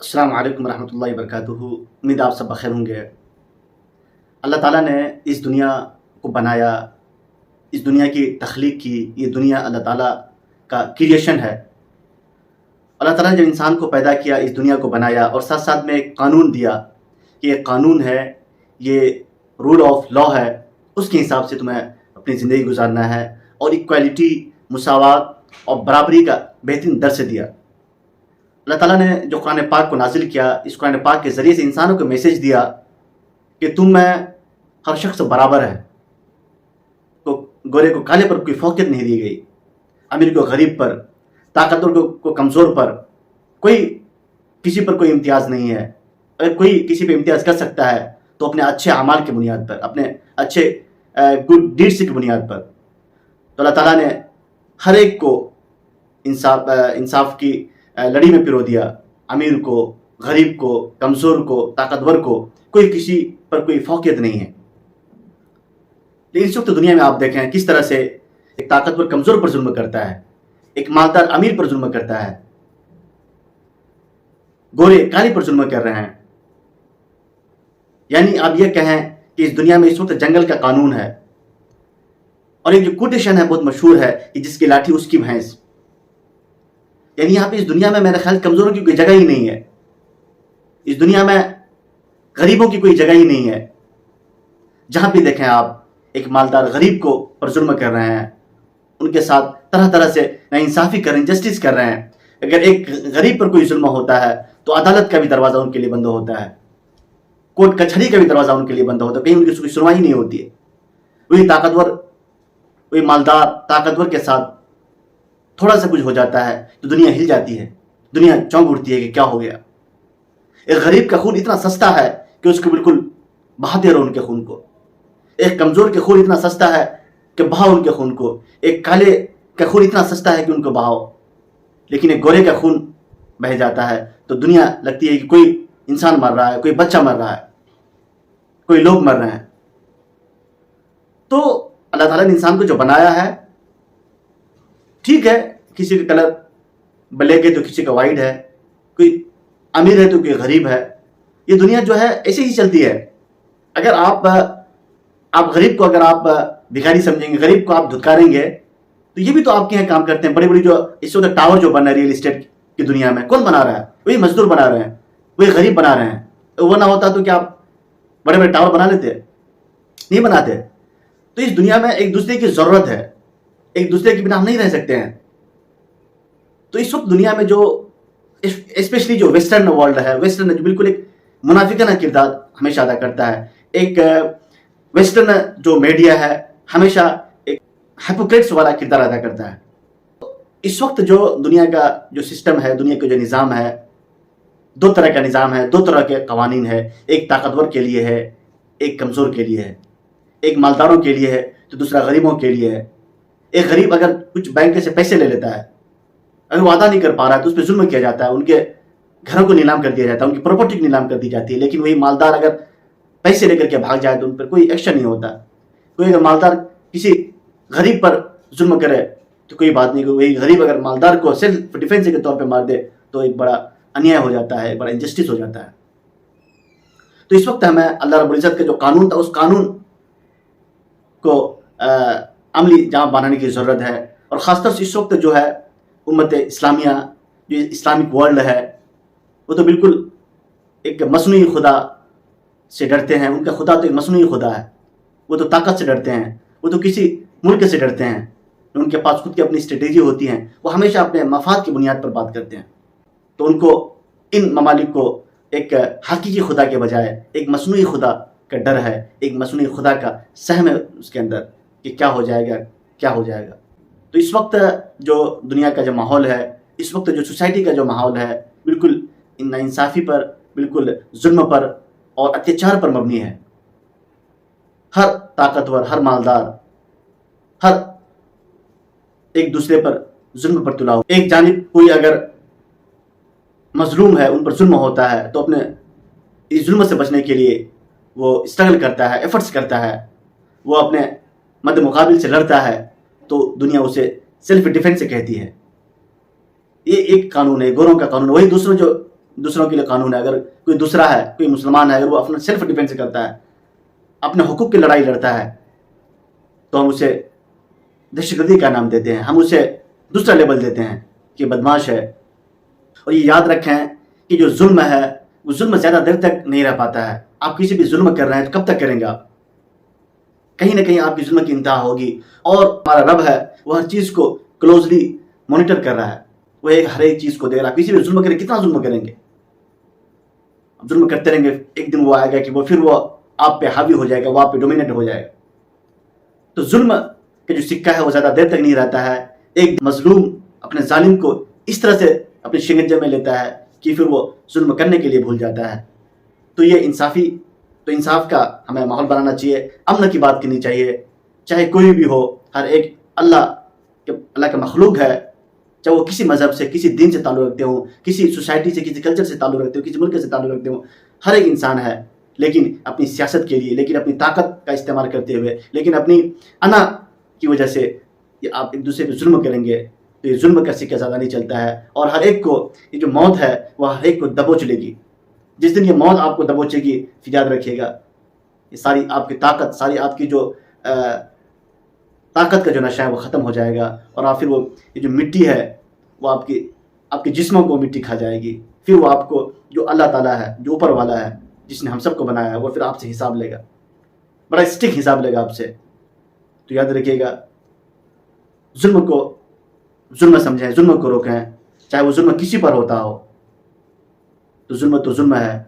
السلام علیکم ورحمۃ اللہ وبرکاتہ۔ امید آپ سب بخیر ہوں گے۔ اللہ تعالیٰ نے اس دنیا کو بنایا، اس دنیا کی تخلیق کی۔ یہ دنیا اللہ تعالیٰ کا کریشن ہے۔ اللہ تعالیٰ نے جب انسان کو پیدا کیا، اس دنیا کو بنایا اور ساتھ ساتھ میں ایک قانون دیا کہ یہ قانون ہے، یہ رول آف لا ہے، اس کے حساب سے تمہیں اپنی زندگی گزارنا ہے، اور ایکویلٹی، مساوات اور برابری کا بہترین درس دیا۔ اللہ تعالیٰ نے جو قرآن پاک کو نازل کیا، اس قرآن پاک کے ذریعے سے انسانوں کو میسیج دیا کہ تم میں ہر شخص برابر ہے۔ گورے کو کالے پر کوئی فوقیت نہیں دی گئی، امیر کو غریب پر، طاقتور کو کمزور پر، کوئی کسی پر کوئی امتیاز نہیں ہے۔ اگر کوئی کسی پہ امتیاز کر سکتا ہے تو اپنے اچھے اعمال کی بنیاد پر، اپنے اچھے گڈ ڈیڈس کی بنیاد پر۔ تو اللہ تعالیٰ نے ہر ایک کو انصاف کی لڑی میں پرو دیا، امیر کو، غریب کو، کمزور کو، طاقتور کو، کوئی کسی پر کوئی فوقیت نہیں ہے۔ لیکن اس وقت دنیا میں آپ دیکھیں کس طرح سے ایک طاقتور کمزور پر ظلم کرتا ہے، ایک مالدار امیر پر ظلم کرتا ہے، گورے کالے پر ظلم کر رہے ہیں۔ یعنی آپ یہ کہیں کہ اس دنیا میں اس وقت جنگل کا قانون ہے، اور ایک جو کوٹیشن ہے بہت مشہور ہے کہ جس کی لاٹھی اس کی بھینس۔ یعنی یہاں پہ اس دنیا میں میرے خیال کمزوروں کی کوئی جگہ ہی نہیں ہے، اس دنیا میں غریبوں کی کوئی جگہ ہی نہیں ہے۔ جہاں بھی دیکھیں آپ ایک مالدار غریب کو پر ظلم کر رہے ہیں، ان کے ساتھ طرح طرح سے ناانصافی کر رہے ہیں، جسٹس کر رہے ہیں۔ اگر ایک غریب پر کوئی ظلم ہوتا ہے تو عدالت کا بھی دروازہ ان کے لیے بند ہوتا ہے، کورٹ کچہری کا بھی دروازہ ان کے لیے بند ہوتا ہے، کہیں ان کی کوئی سنوائی نہیں ہوتی ہے۔ وہی طاقتور، وہی مالدار طاقتور کے ساتھ تھوڑا سا کچھ ہو جاتا ہے تو دنیا ہل جاتی ہے، دنیا چونک اٹھتی ہے کہ کیا ہو گیا۔ ایک غریب کا خون اتنا سستا ہے کہ اس کو بالکل بہاتے رہو ان کے خون کو۔ ایک کمزور کے خون اتنا سستا ہے کہ بہاؤ ان کے خون کو۔ ایک کالے کا خون اتنا سستا ہے کہ ان کو بہاؤ، لیکن ایک گورے کا خون بہہ جاتا ہے تو دنیا لگتی ہے کہ کوئی انسان مر رہا ہے، کوئی بچہ مر رہا ہے، کوئی لوگ مر رہے ہیں۔ تو اللہ تعالیٰ نے انسان کو جو بنایا ہے، ٹھیک ہے، کسی کا کلر بلیک ہے تو کسی کا وائٹ ہے، کوئی امیر ہے تو کوئی غریب ہے۔ یہ دنیا جو ہے ایسے ہی چلتی ہے۔ اگر آپ غریب کو اگر آپ بھکاری سمجھیں گے، غریب کو آپ دھتکاریں گے، تو یہ بھی تو آپ کے یہاں کام کرتے ہیں۔ بڑی بڑی جو اس وقت ٹاور جو بن رہا ہے ریئل اسٹیٹ کی دنیا میں، کون بنا رہا ہے؟ وہی مزدور بنا رہے ہیں، وہی غریب بنا رہے ہیں۔ وہ نہ ہوتا تو کیا آپ بڑے بڑے ٹاور بنا لیتے؟ نہیں بناتے۔ تو اس دنیا میں ایک دوسرے کی ضرورت ہے، ایک دوسرے کے بنا ہم نہیں رہ سکتے ہیں۔ تو اس وقت دنیا میں جو اسپیشلی جو ویسٹرن ورلڈ ہے، ویسٹرن جو بالکل ایک منافقانہ کردار ہمیشہ ادا کرتا ہے۔ ایک ویسٹرن جو میڈیا ہے ہمیشہ ایک ہیپوکریٹس والا کردار ادا کرتا ہے۔ اس وقت جو دنیا کا جو سسٹم ہے، دنیا کا جو نظام ہے، دو طرح کا نظام ہے، دو طرح کے قوانین ہے۔ ایک طاقتور کے لیے ہے، ایک کمزور کے لیے ہے۔ ایک مالداروں کے لیے ہے تو دوسرا غریبوں کے لیے ہے۔ ایک غریب اگر کچھ بینک سے پیسے لے لیتا ہے، اگر وہ ادا نہیں کر پا رہا ہے تو اس پہ ظلم کیا جاتا ہے، ان کے گھروں کو نیلام کر دیا جاتا ہے، ان کی پراپرٹی کو نیلام کر دی جاتی ہے۔ لیکن وہی مالدار اگر پیسے لے کر کے بھاگ جائے تو ان پر کوئی ایکشن نہیں ہوتا۔ کوئی اگر مالدار کسی غریب پر ظلم کرے تو کوئی بات نہیں، وہی غریب اگر مالدار کو سیلف ڈیفینس کے طور پہ مار دے تو ایک بڑا انیائے ہو جاتا ہے، ایک بڑا انجسٹس ہو جاتا ہے۔ تو اس وقت ہمیں اللہ رب العزت کا جو قانون تھا، اس قانون کو عملی جامہ بنانے کی ضرورت ہے۔ اور خاص طور سے اس وقت جو ہے امت اسلامیہ، جو اسلامک ورلڈ ہے، وہ تو بالکل ایک مصنوعی خدا سے ڈرتے ہیں۔ ان کا خدا تو ایک مصنوعی خدا ہے، وہ تو طاقت سے ڈرتے ہیں، وہ تو کسی ملک سے ڈرتے ہیں۔ ان کے پاس خود کی اپنی اسٹریٹجی ہوتی ہیں، وہ ہمیشہ اپنے مفاد کی بنیاد پر بات کرتے ہیں۔ تو ان کو، ان ممالک کو ایک حقیقی خدا کے بجائے ایک مصنوعی خدا کا ڈر ہے، ایک مصنوعی خدا کا سہم ہے اس کے اندر کہ کیا ہو جائے گا، کیا ہو جائے گا۔ تو اس وقت جو دنیا کا جو ماحول ہے، اس وقت جو سوسائٹی کا جو ماحول ہے، بالکل ناانصافی پر، بالکل ظلم پر اور اتیاچار پر مبنی ہے۔ ہر طاقتور، ہر مالدار، ہر ایک دوسرے پر ظلم پر تلا ہو۔ ایک جانب کوئی اگر مظلوم ہے، ان پر ظلم ہوتا ہے تو اپنے اس ظلم سے بچنے کے لیے وہ اسٹرگل کرتا ہے، ایفرٹس کرتا ہے، وہ اپنے مد مقابل سے لڑتا ہے، تو دنیا اسے سیلف ڈیفینس سے کہتی ہے۔ یہ ایک قانون ہے، گوروں کا قانون۔ وہی دوسروں جو دوسروں کے لیے قانون ہے. اگر کوئی دوسرا ہے, کوئی مسلمان ہے, اگر وہ اپنا سیلف ڈیفینس کرتا ہے, اپنے حقوق کی لڑائی لڑتا ہے, تو ہم اسے دہشت گردی کا نام دیتے ہیں, ہم اسے دوسرا لیبل دیتے ہیں کہ بدماش ہے. اور یہ یاد رکھیں کہ جو ظلم ہے وہ ظلم زیادہ دیر تک نہیں رہ پاتا ہے. آپ کسی بھی ظلم کر رہے ہیں تو کب تک کریں گے آپ؟ کہیں نہ کہیں آپ کی ظلم کی انتہا ہوگی. اور ہمارا رب ہے وہ ہر چیز کو کلوزلی مانیٹر کر رہا ہے, وہ ہر ایک چیز کو دیکھ رہا ہے. کسی بھی ظلم کریں, کتنا ظلم کریں گے؟ ظلم کرتے رہیں گے, ایک دن وہ آئے گا کہ وہ پھر وہ آپ پہ حاوی ہو جائے گا, وہ آپ پہ ڈومینیٹ ہو جائے گا. تو ظلم کا جو سکہ ہے وہ زیادہ دیر تک نہیں رہتا ہے. ایک مظلوم اپنے ظالم کو اس طرح سے اپنے شکنجے میں لیتا ہے کہ پھر وہ ظلم کرنے کے لیے بھول جاتا ہے. تو یہ انصاف کا ہمیں ماحول بنانا چاہیے, امن کی بات کرنی چاہیے, چاہے کوئی بھی ہو. ہر ایک اللہ کا مخلوق ہے, چاہے وہ کسی مذہب سے, کسی دین سے تعلق رکھتے ہوں, کسی سوسائٹی سے, کسی کلچر سے تعلق رکھتے ہوں, کسی ملک سے تعلق رکھتے ہوں. ہر ایک انسان ہے, لیکن اپنی سیاست کے لیے, لیکن اپنی طاقت کا استعمال کرتے ہوئے, لیکن اپنی انا کی وجہ سے آپ ایک دوسرے پہ ظلم کریں گے تو یہ ظلم کا سکہ زیادہ نہیں چلتا ہے. اور ہر ایک کو یہ جو موت ہے وہ ہر ایک کو دبوچ لے گی. جس دن یہ موت آپ کو دبوچے گی, پھر یاد رکھیے گا یہ ساری آپ کی طاقت, ساری آپ کی جو طاقت کا جو نشہ ہے وہ ختم ہو جائے گا. اور آپ پھر وہ یہ جو مٹی ہے وہ آپ کے جسموں کو مٹی کھا جائے گی. پھر وہ آپ کو جو اللہ تعالیٰ ہے, جو اوپر والا ہے, جس نے ہم سب کو بنایا ہے, وہ پھر آپ سے حساب لے گا, بڑا اسٹرکٹ حساب لے گا آپ سے. تو یاد رکھیے گا, ظلم کو ظلم سمجھیں, ظلم کو روکیں, چاہے وہ ظلم کسی پر ہوتا ہو. تو ظلم ہے,